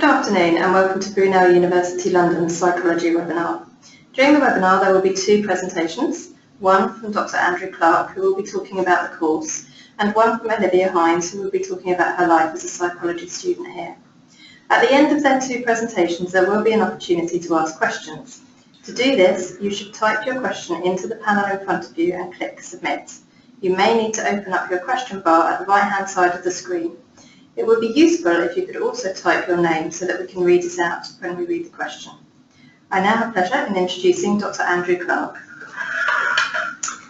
Good afternoon and welcome to Brunel University London's Psychology Webinar. During the webinar there will be two presentations, one from Dr. Andrew Clark, who will be talking about the course, and one from Olivia Hines, who will be talking about her life as a psychology student here. At the end of their two presentations there will be an opportunity to ask questions. To do this, you should type your question into the panel in front of you and click Submit. You may need to open up your question bar at the right-hand side of the screen. It would be useful if you could also type your name so that we can read it out when we read the question. I now have pleasure in introducing Dr. Andrew Clark.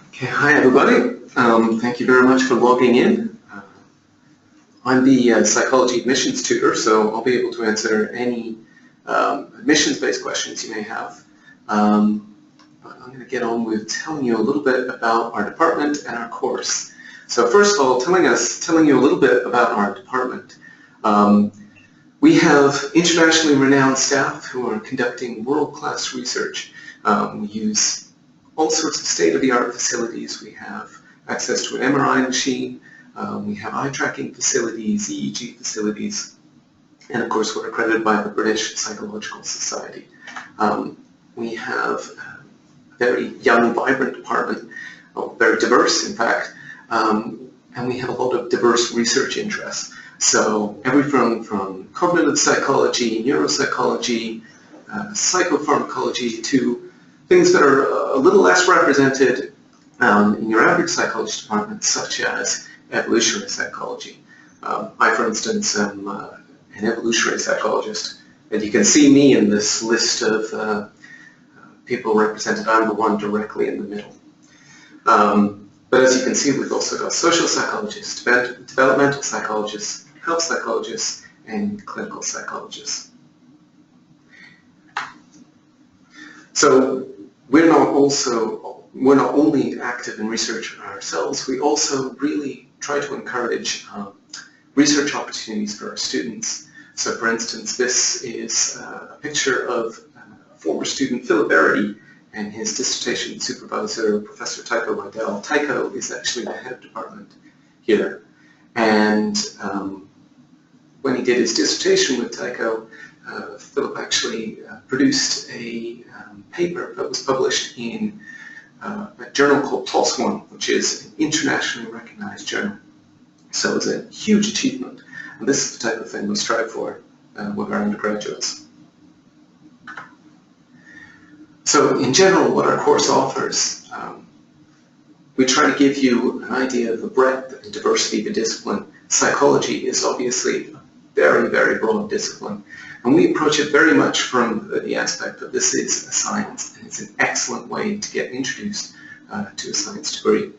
Okay, hi everybody. Thank you very much for logging in. I'm the psychology admissions tutor, so I'll be able to answer any admissions-based questions you may have. But I'm going to get on with telling you a little bit about our department and our course. So first of all, telling you a little bit about our department. We have internationally renowned staff who are conducting world-class research. We use all sorts of state-of-the-art facilities. We have access to an MRI machine. We have eye tracking facilities, EEG facilities, and of course we're accredited by the British Psychological Society. We have a very young, vibrant department, very diverse in fact, and we have a lot of diverse research interests. So everything from cognitive psychology, neuropsychology, psychopharmacology to things that are a little less represented in your average psychology department, such as evolutionary psychology. I, for instance, am an evolutionary psychologist, and you can see me in this list of people represented. I'm the one directly in the middle. But as you can see, we've also got social psychologists, developmental psychologists, health psychologists, and clinical psychologists. So we're not only active in research ourselves, we also really try to encourage research opportunities for our students. So for instance, this is a picture of former student Philip Verity and his dissertation supervisor, Professor Tycho Rydell. Tycho is actually the head of department here. And when he did his dissertation with Tycho, Philip actually produced a paper that was published in a journal called PLOS ONE, which is an internationally recognized journal. So it's a huge achievement. And this is the type of thing we strive for with our undergraduates. So in general, what our course offers, we try to give you an idea of the breadth and diversity of the discipline. Psychology is obviously a very, very broad discipline, and we approach it very much from the aspect that this is a science, and it's an excellent way to get introduced to a science degree.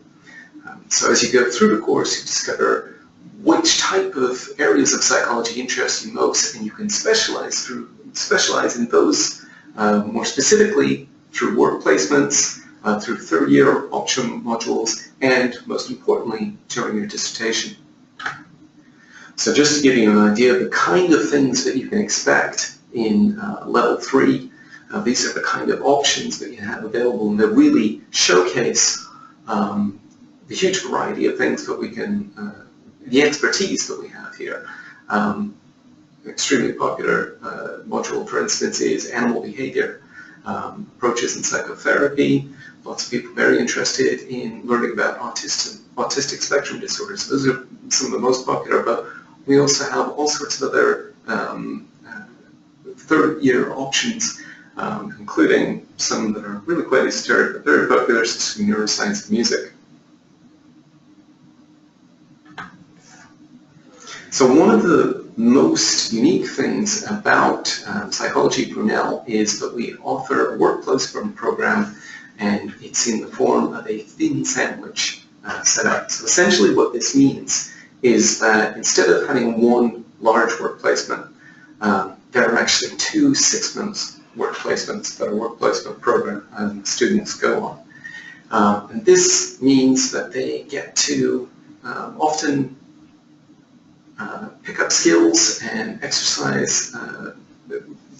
So as you go through the course, you discover which type of areas of psychology interest you most, and you can specialize in those more specifically through work placements, through third-year option modules, and most importantly, during your dissertation. So just to give you an idea of the kind of things that you can expect in level 3, these are the kind of options that you have available, and they really showcase the huge variety of things that we can, the expertise that we have here. Extremely popular module, for instance, is animal behavior, approaches in psychotherapy. Lots of people very interested in learning about autistic spectrum disorders. Those are some of the most popular, but we also have all sorts of other third-year options, including some that are really quite esoteric but very popular, such as neuroscience and music. So one of the most unique things about Psychology Brunel is that we offer a work placement program, and it's in the form of a thin sandwich setup. So essentially what this means is that instead of having one large work placement, there are actually 2 6-month work placements that a work placement program students go on. And this means that they get to often pick up skills and exercise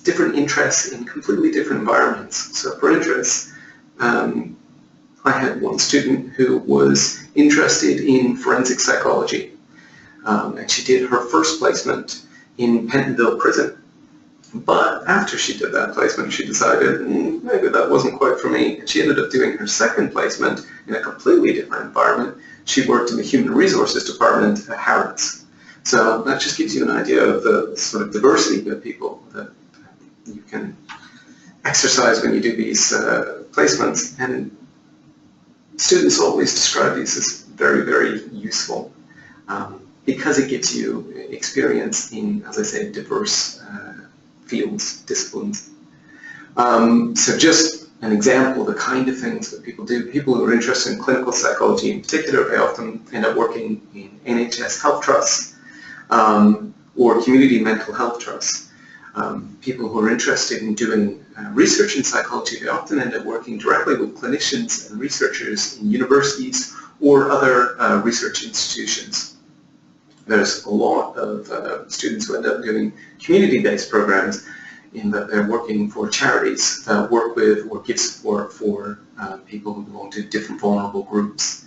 different interests in completely different environments. So for interest, I had one student who was interested in forensic psychology, and she did her first placement in Pentonville Prison. But after she did that placement, she decided maybe that wasn't quite for me, and she ended up doing her second placement in a completely different environment. She worked in the Human Resources Department at Harrods. So that just gives you an idea of the sort of diversity of people that you can exercise when you do these placements. And students always describe these as very, very useful because it gives you experience in, as I say, diverse fields, disciplines. So just an example of the kind of things that people do. People who are interested in clinical psychology in particular, they often end up working in NHS health trusts or community mental health trusts. People who are interested in doing research in psychology, they often end up working directly with clinicians and researchers in universities or other research institutions. There's a lot of students who end up doing community-based programs in that they're working for charities that work with or give support for people who belong to different vulnerable groups.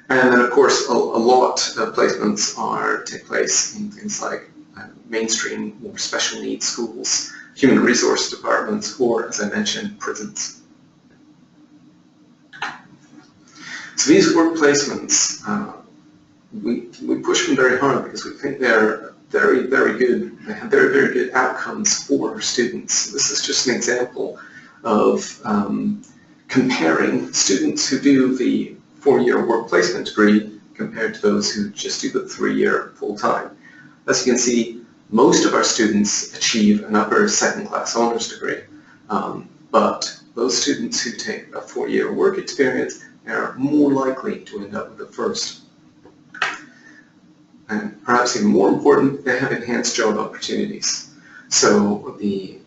And then, of course, a lot of placements take place in things like mainstream or special needs schools, human resource departments, or, as I mentioned, prisons. So these work placements, we push them very hard because we think they're very, very good. They have very, very good outcomes for our students. This is just an example of comparing students who do the 4-year work placement degree compared to those who just do the 3-year full-time. As you can see, most of our students achieve an upper second-class honours degree, but those students who take a 4-year work experience are more likely to end up with a first. And perhaps even more important, they have enhanced job opportunities. So the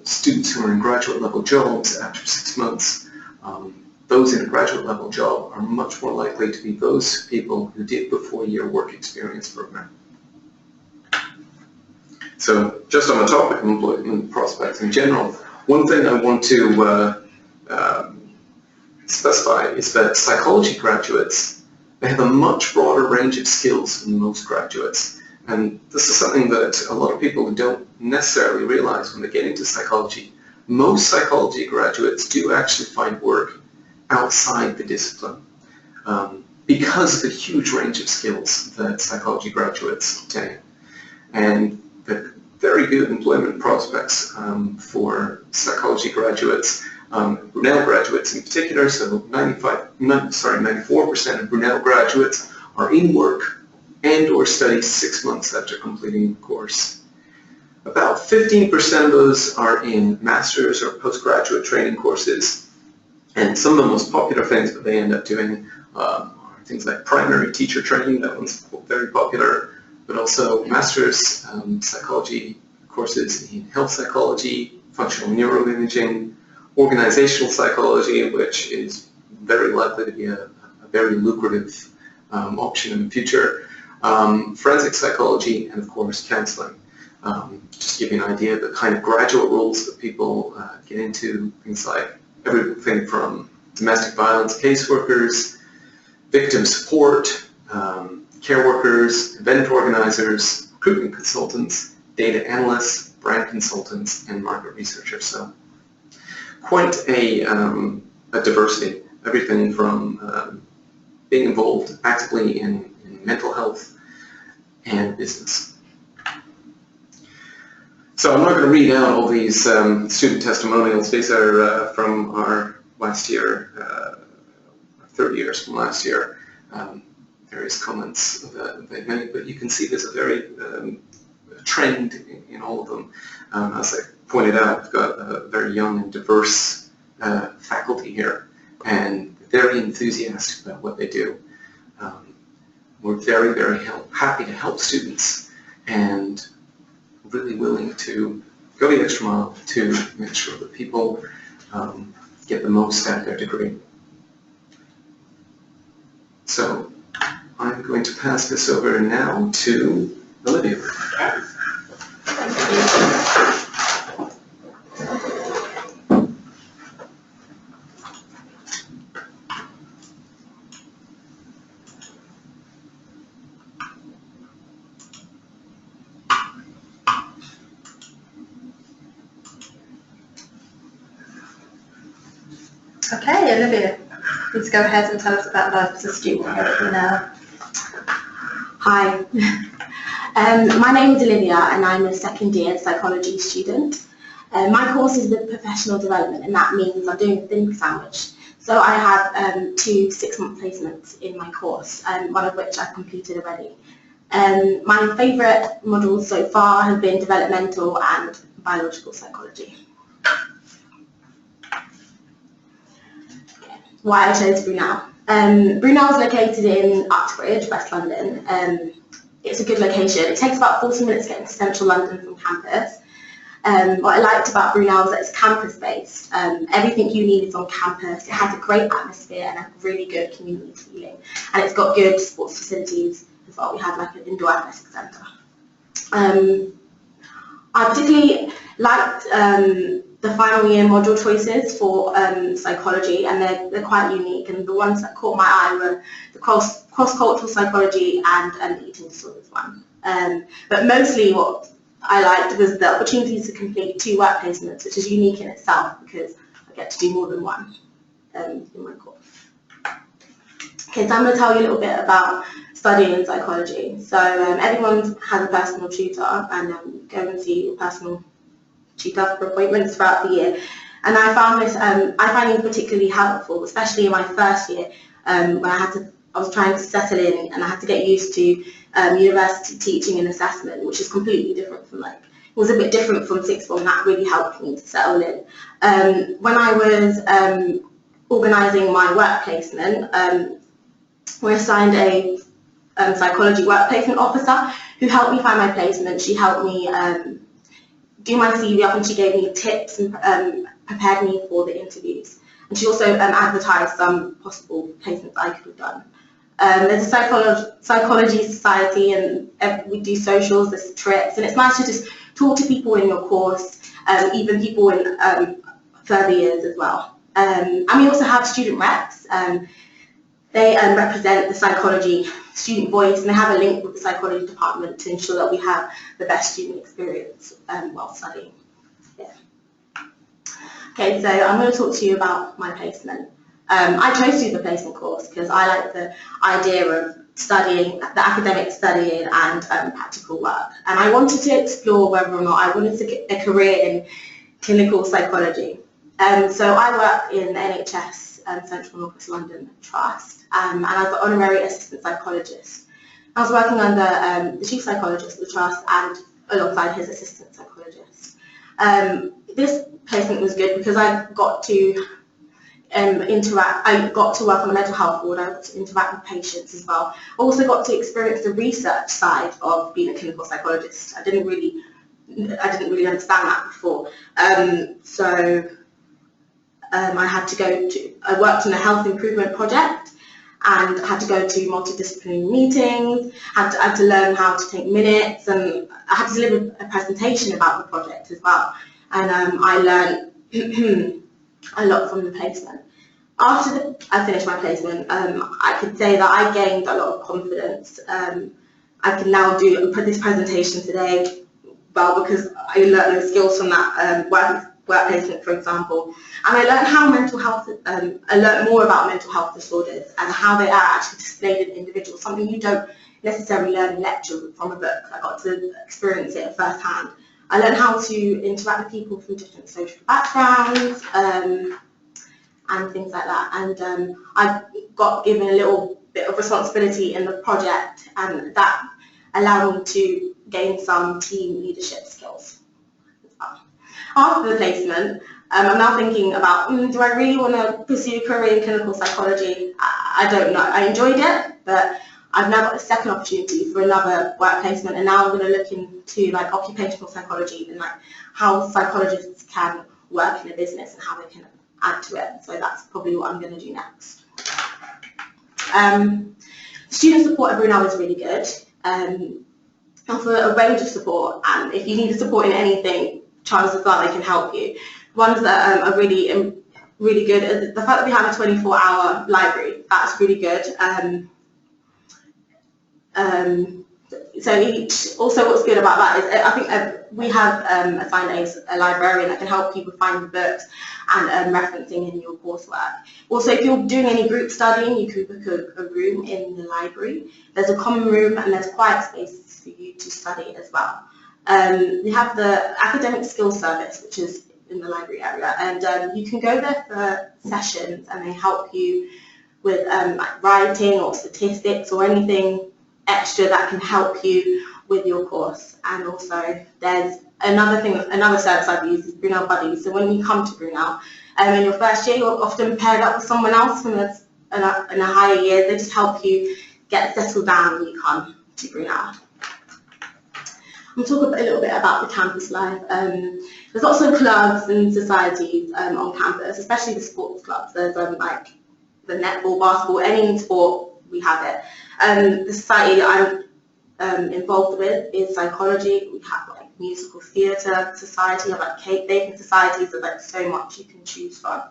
students who are in graduate level jobs after 6 months, those in a graduate level job are much more likely to be those people who did the 4-year work experience program. So just on the topic of employment prospects in general, one thing I want to specify is that psychology graduates, they have a much broader range of skills than most graduates. And this is something that a lot of people don't necessarily realize when they get into psychology. Most psychology graduates do actually find work outside the discipline because of the huge range of skills that psychology graduates obtain. And the very good employment prospects for psychology graduates, Brunel graduates in particular, so 94% of Brunel graduates are in work and or study 6 months after completing the course. About 15% of those are in master's or postgraduate training courses, and some of the most popular things that they end up doing are things like primary teacher training, that one's very popular, but also master's psychology courses in health psychology, functional neuroimaging, organizational psychology, which is very likely to be a very lucrative option in the future, forensic psychology, and of course counseling. Just to give you an idea of the kind of graduate roles that people get into, things like everything from domestic violence caseworkers, victim support, care workers, event organizers, recruitment consultants, data analysts, brand consultants, and market researchers. So quite a diversity, everything from being involved actively in mental health and business. So I'm not going to read out all these student testimonials. These are from our last year, 30 years from last year, various comments that they've made, but you can see there's a very trend in all of them. As I pointed out, we've got a very young and diverse faculty here, and very enthusiastic about what they do. We're very, very happy to help students, and really willing to go the extra mile to make sure that people get the most out of their degree. So I'm going to pass this over now to Olivia. Okay, Olivia, please go ahead and tell us about life as a student here at Brunel. Hi, my name is Olivia and I'm a second year psychology student. My course is with professional development, and that means I'm doing a thin sandwich. So I have 2 6-month placements in my course, one of which I've completed already. My favourite modules so far have been developmental and biological psychology. Why I chose Brunel. Brunel is located in Uxbridge, West London. It's a good location. It takes about 40 minutes getting to central London from campus. What I liked about Brunel is that it's campus-based. Everything you need is on campus. It has a great atmosphere and a really good community feeling. And it's got good sports facilities as well. We have like an indoor athletics centre. I particularly liked the final year module choices for psychology, and they're quite unique, and the ones that caught my eye were the cross-cultural psychology and the eating disorders one. But mostly what I liked was the opportunity to complete 2 work placements, which is unique in itself because I get to do more than one in my course. Okay, so I'm going to tell you a little bit about studying in psychology. So everyone has a personal tutor, and go and see your personal tutor for appointments throughout the year. And I found this, I find it particularly helpful, especially in my first year, when I was trying to settle in and I had to get used to university teaching and assessment, which is completely different from it was a bit different from sixth form. That really helped me to settle in. When I was organising my work placement, we assigned a psychology work placement officer who helped me find my placement. She helped me do my CV up, and she gave me tips and prepared me for the interviews. And she also advertised some possible placements I could have done. There's a psychology society, and we do socials, there's trips, and it's nice to just talk to people in your course, even people in further years as well. And we also have student reps. They represent the psychology student voice, and they have a link with the psychology department to ensure that we have the best student experience while studying. Yeah. Okay, so I'm going to talk to you about my placement. I chose to do the placement course because I like the idea of studying, the academic studying and practical work. And I wanted to explore whether or not I wanted to get a career in clinical psychology. So I work in the NHS Central North West London Trust, and I was the honorary assistant psychologist. I was working under the chief psychologist of the trust and alongside his assistant psychologist. This placement was good because I got to I got to work on the mental health ward. I got to interact with patients as well. I also got to experience the research side of being a clinical psychologist. I didn't really understand that before. I worked on a health improvement project and had to go to multidisciplinary meetings, had to learn how to take minutes, and I had to deliver a presentation about the project as well. And I learned a lot from the placement. After I finished my placement, I could say that I gained a lot of confidence. I can now do this presentation today, well, because I learned those skills from that work placement, for example. And I learned how I learned more about mental health disorders and how they are actually displayed in individuals, something you don't necessarily learn in lecture from a book. I got to experience it firsthand. I learned how to interact with people from different social backgrounds and things like that. And I got given a little bit of responsibility in the project, and that allowed me to gain some team leadership skills. After the placement, I'm now thinking about, do I really want to pursue a career in clinical psychology? I don't know. I enjoyed it, but I've now got a second opportunity for another work placement, and now I'm going to look into like occupational psychology and like how psychologists can work in a business and how they can add to it. So that's probably what I'm going to do next. Student support at Brunel is really good. Offer a range of support, and if you need support in anything, chances are they can help you. Ones that are really good is the fact that we have a 24-hour library. That's really good. Also what's good about that is I think we have assigned a librarian that can help people find books and referencing in your coursework. Also, if you're doing any group studying, you can book a room in the library. There's a common room and there's quiet spaces for you to study as well. We have the academic skills service, which is in the library area, and you can go there for sessions and they help you with like writing or statistics or anything extra that can help you with your course. And also there's another service I've used is Brunel Buddies. So when you come to Brunel, in your first year you're often paired up with someone else from in a higher year. They just help you get settled down when you come to Brunel. I'll talk a little bit about the campus life. There's lots of clubs and societies on campus, especially the sports clubs. There's like the netball, basketball, any sport, we have it. The society that I'm involved with is psychology. We have like musical theatre society, like cake baking societies. There's like so much you can choose from.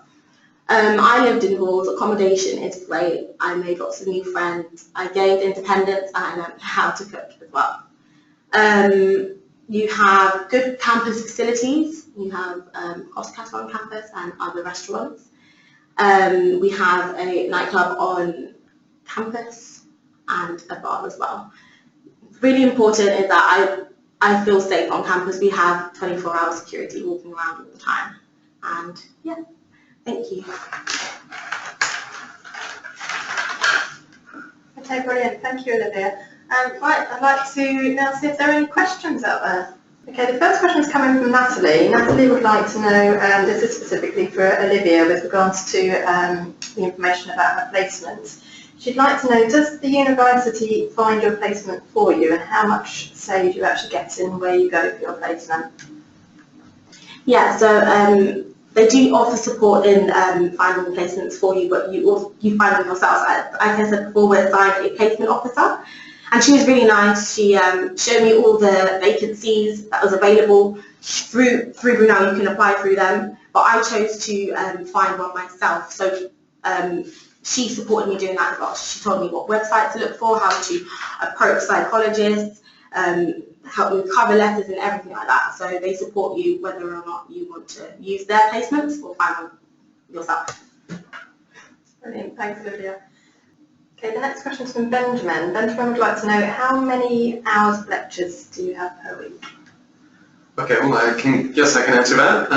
I lived in halls. Accommodation is great. I made lots of new friends. I gained independence and I learned how to cook as well. You have good campus facilities. You have hospitality on campus and other restaurants. We have a nightclub on campus and a bar as well. Really important is that I feel safe on campus. We have 24-hour security walking around all the time. And yeah, thank you. Okay, brilliant. Thank you, Olivia. Right, I'd like to now see if there are any questions out there. Okay, the first question is coming from Natalie. Natalie would like to know, this is specifically for Olivia with regards to the information about her placement. She'd like to know, does the university find your placement for you, and how much say do you actually get in where you go for your placement? Yeah, so they do offer support in finding placements for you, but you find them yourself. Like I said before, we're assigned a placement officer, and she was really nice. She showed me all the vacancies that was available through Brunel. You can apply through them, but I chose to find one myself. So she supported me doing that as well. She told me what websites to look for, how to approach psychologists, help me with cover letters and everything like that. So they support you whether or not you want to use their placements or find them yourself. Brilliant, thanks Olivia. Okay, the next question is from Benjamin. Benjamin would like to know, how many hours of lectures do you have per week? Okay, well, I guess I can answer that.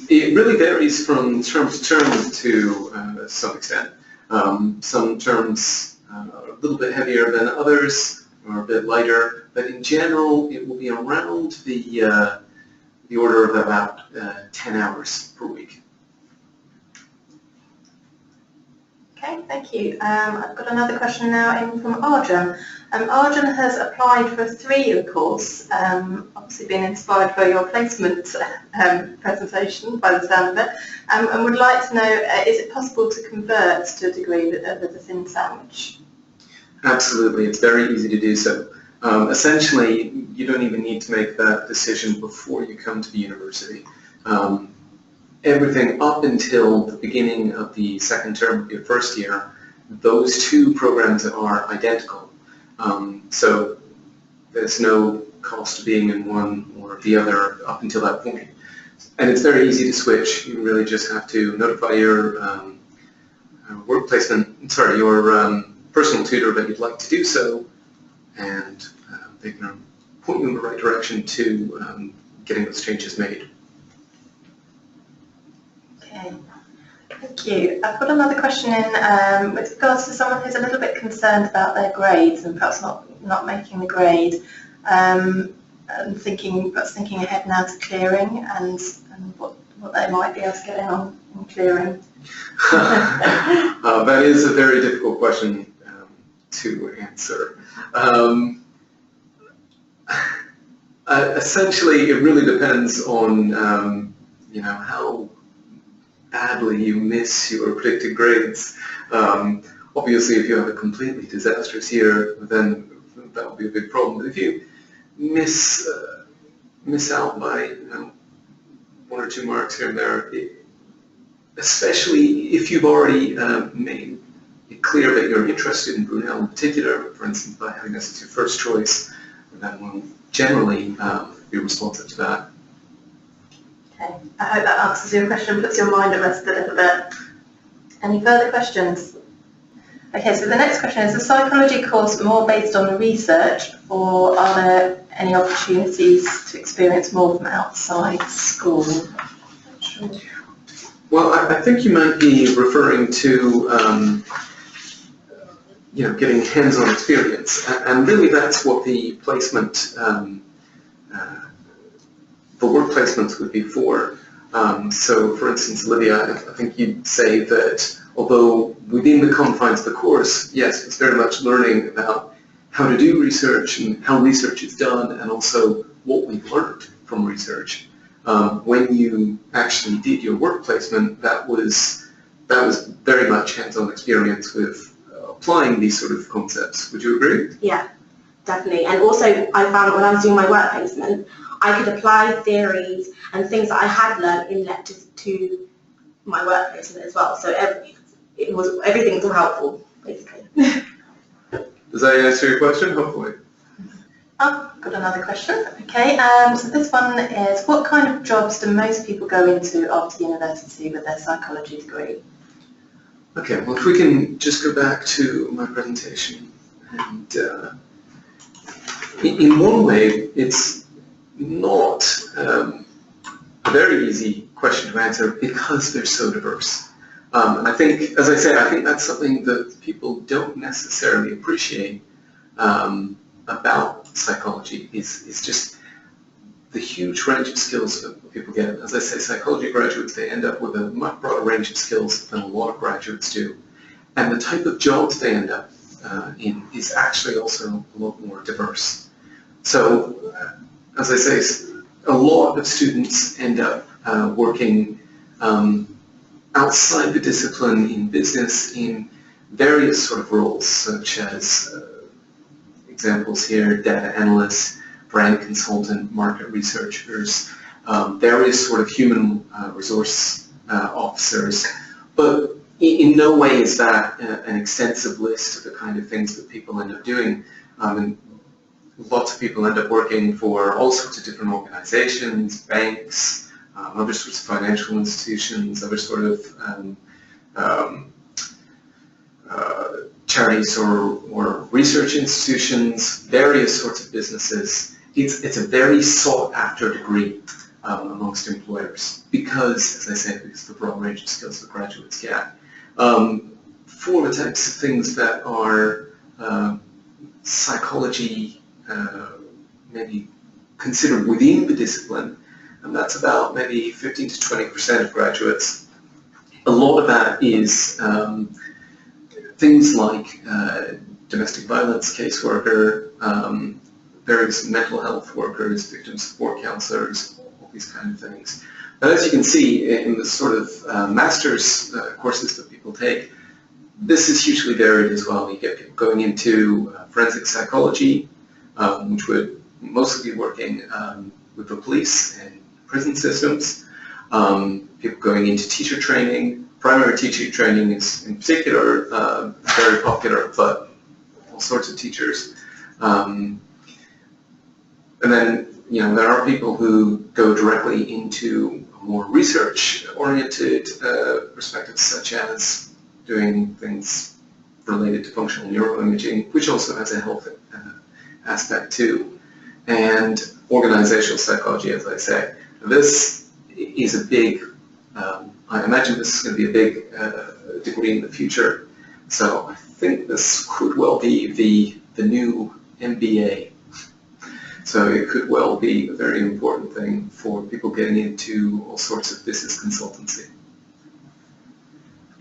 It really varies from term to term to some extent. Some terms are a little bit heavier than others, or a bit lighter, but in general it will be around the order of about 10 hours per week. Okay, thank you. I've got another question now in from Arjun. Arjun has applied for a 3-year course, obviously being inspired by your placement presentation by the sound of it, and would like to know, is it possible to convert to a degree with a thin sandwich? Absolutely, it's very easy to do so. Essentially, you don't even need to make that decision before you come to the university. Everything up until the beginning of the second term of your first year, those two programs are identical. So there's no cost to being in one or the other up until that point. And it's very easy to switch. You really just have to notify your your personal tutor that you'd like to do so, and they can point you in the right direction to getting those changes made. Okay, thank you. I've got another question in with regards to someone who's a little bit concerned about their grades and perhaps not making the grade, and perhaps thinking ahead now to clearing and what they might be able to get in on clearing. That is a very difficult question to answer. Essentially, it really depends on how badly you miss your predicted grades. Obviously, if you have a completely disastrous year, then that would be a big problem. But if you miss out by 1 or 2 marks here and there, especially if you've already made a clear that you're interested in Brunel in particular, for instance, by having this as your first choice, then we'll generally be responsive to that. Okay, I hope that answers your question, puts your mind at rest a little bit. Any further questions? Okay, so the next question is the psychology course more based on research, or are there any opportunities to experience more from outside school? Well, I think you might be referring to getting hands-on experience, and really that's what the placement, the work placements would be for. So, for instance, Olivia, I think you'd say that although within the confines of the course, yes, it's very much learning about how to do research and how research is done, and also what we've learned from research. When you actually did your work placement, that was very much hands-on experience with applying these sort of concepts. Would you agree? Yeah, definitely. And also, I found when I was doing my work placement, I could apply theories and things that I had learned in lectures to my work placement as well. So everything was all helpful, basically. Does that answer your question? Hopefully. Oh, got another question. Okay, so this one is, what kind of jobs do most people go into after university with their psychology degree? Okay, well, if we can just go back to my presentation, and in one way, it's not a very easy question to answer because they're so diverse. And I think, as I said, I think that's something that people don't necessarily appreciate about psychology is just the huge range of skills that people get. As I say, psychology graduates, they end up with a much broader range of skills than a lot of graduates do. And the type of jobs they end up in is actually also a lot more diverse. So, as I say, a lot of students end up working outside the discipline in business in various sort of roles, such as examples here, data analysts, brand consultant, market researchers, various sort of human resource officers, but in no way is that an extensive list of the kind of things that people end up doing. And lots of people end up working for all sorts of different organizations, banks, other sorts of financial institutions, other sort of charities or research institutions, various sorts of businesses. It's a very sought-after degree amongst employers because, as I said, because of the broad range of skills that graduates get. For the types of things that are psychology maybe considered within the discipline, and that's about maybe 15 to 20% of graduates. A lot of that is things like domestic violence caseworker, various mental health workers, victim support counselors, all these kind of things. But as you can see in the sort of master's courses that people take, this is hugely varied as well. You get people going into forensic psychology, which would mostly be working with the police and prison systems. People going into teacher training. Primary teacher training is in particular very popular, but all sorts of teachers. And then, there are people who go directly into a more research-oriented perspectives, such as doing things related to functional neuroimaging, which also has a health aspect too, and organizational psychology, as I say. This is a big, I imagine this is going to be a big degree in the future, so I think this could well be the new MBA. So it could well be a very important thing for people getting into all sorts of business consultancy.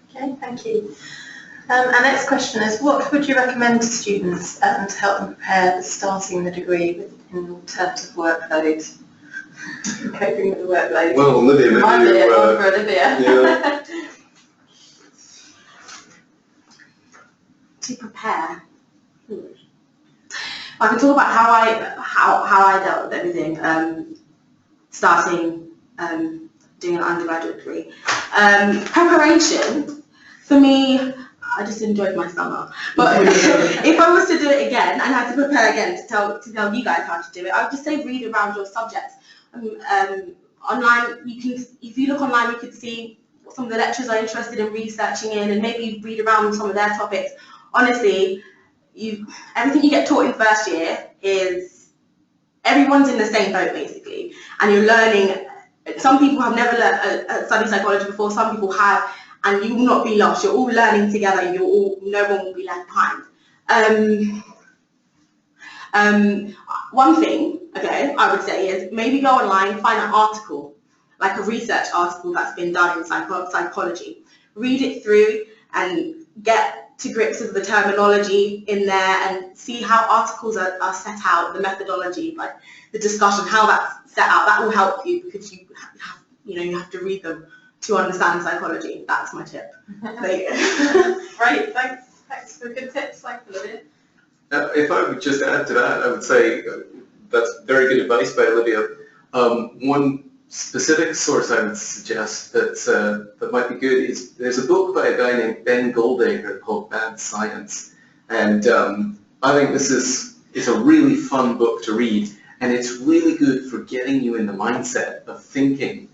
Okay, thank you. Our next question is, what would you recommend to students to help them prepare for starting the degree in terms of workload? Coping with the workload. Well, Olivia, maybe Might be one for Olivia. Yeah. To prepare. I can talk about how I dealt with everything, starting doing an undergraduate degree. Preparation, for me, I just enjoyed my summer. But if I was to do it again and had to prepare again to tell you guys how to do it, I would just say read around your subjects. Online, if you look online, you could see what some of the lecturers are interested in researching in, and maybe read around some of their topics. Honestly, everything you get taught in first year is, everyone's in the same boat basically, and you're learning. Some people have never studied psychology before, some people have, and you will not be lost. You're all learning together, and no one will be left behind. One thing, okay, I would say is maybe go online, find an article, like a research article that's been done in psychology. Read it through and get to grips with the terminology in there, and see how articles are set out, the methodology, like the discussion, how that's set out. That will help you, because you have to read them to understand psychology. That's my tip. There you go. Great, thanks for good tips. Thanks, Olivia. If I would just add to that, I would say that's very good advice by Olivia. One specific source I would suggest that might be good is, there's a book by a guy named Ben Goldacre called Bad Science, and I think this is a really fun book to read, and it's really good for getting you in the mindset of thinking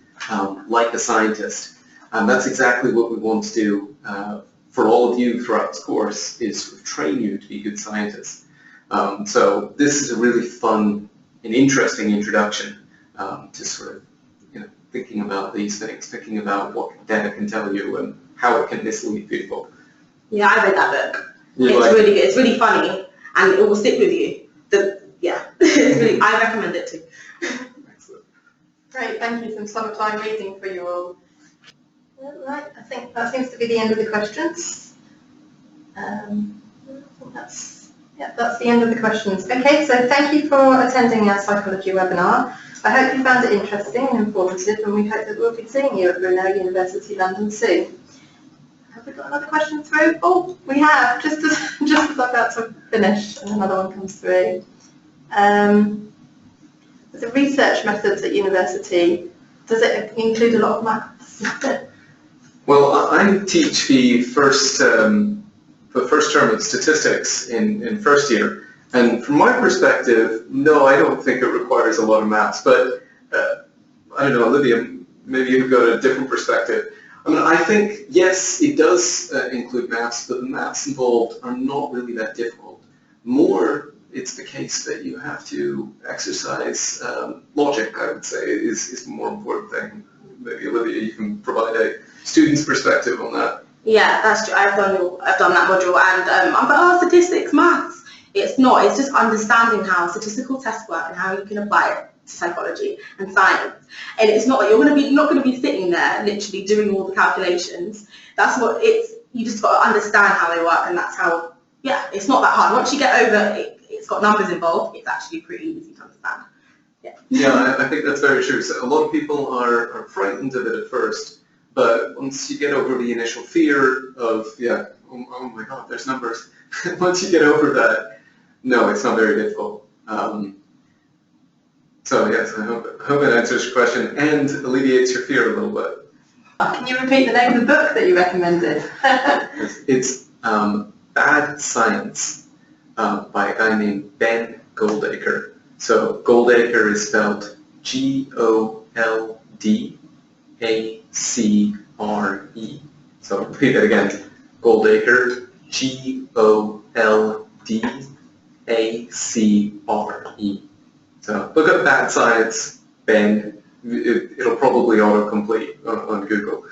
like a scientist, and that's exactly what we want to do for all of you throughout this course, is sort of train you to be good scientists. So this is a really fun and interesting introduction to sort of thinking about these things, thinking about what data can tell you and how it can mislead people. Yeah, I read that book. Really good. It's really funny, and it will stick with you. It's really, I recommend it too. Excellent. Great, thank you. Some summertime reading for you all. Right, I think that seems to be the end of the questions. That's the end of the questions. Okay, so thank you for attending our psychology webinar. I hope you found it interesting and informative, and we hope that we'll be seeing you at Brunel University London soon. Have we got another question through? Oh, we have, just as I'm about to finish, and another one comes through. The research methods at university, does it include a lot of maths? Well, I teach the first term of statistics in first year, and from my perspective, no, I don't think it requires a lot of maths, but I don't know, Olivia, maybe you've got a different perspective. I mean, I think, yes, it does include maths, but the maths involved are not really that difficult. More, it's the case that you have to exercise logic, I would say, is the more important thing. Maybe, Olivia, you can provide a student's perspective on that. Yeah, that's true. I've done that module, and I'm like, statistics, maths. It's not. It's just understanding how statistical tests work and how you can apply it to psychology and science. And it's not like you're not going to be sitting there literally doing all the calculations. That's what it's. You just got to understand how they work, and that's how. Yeah, it's not that hard. Once you get over it, it's got numbers involved. It's actually pretty easy to understand. Yeah. Yeah, I think that's very true. So a lot of people are frightened of it at first, but once you get over the initial fear of, oh my God, there's numbers. Once you get over that, no, it's not very difficult. So yes, I hope it answers your question and alleviates your fear a little bit. Can you repeat the name of the book that you recommended? It's Bad Science by a guy named Ben Goldacre. So Goldacre is spelled G-O-L-D-A-C-R-E. So I'll repeat that again. Goldacre, G-O-L-D-A-C-R-E. So look up Bad Science, Ben. It'll probably auto-complete on Google.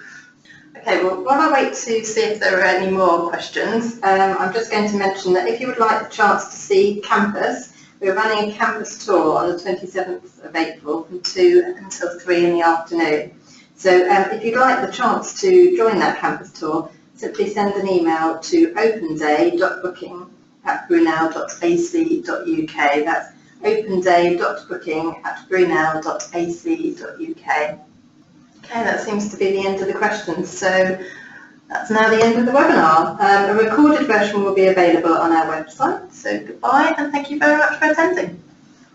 Okay, well, while I wait to see if there are any more questions, I'm just going to mention that if you would like the chance to see campus, we're running a campus tour on the 27th of April from 2 until 3 in the afternoon. So if you'd like the chance to join that campus tour, simply send an email to openday.booking@brunel.ac.uk. That's openday.booking@brunel.ac.uk. Okay, that seems to be the end of the questions. So that's now the end of the webinar. A recorded version will be available on our website. So goodbye, and thank you very much for attending.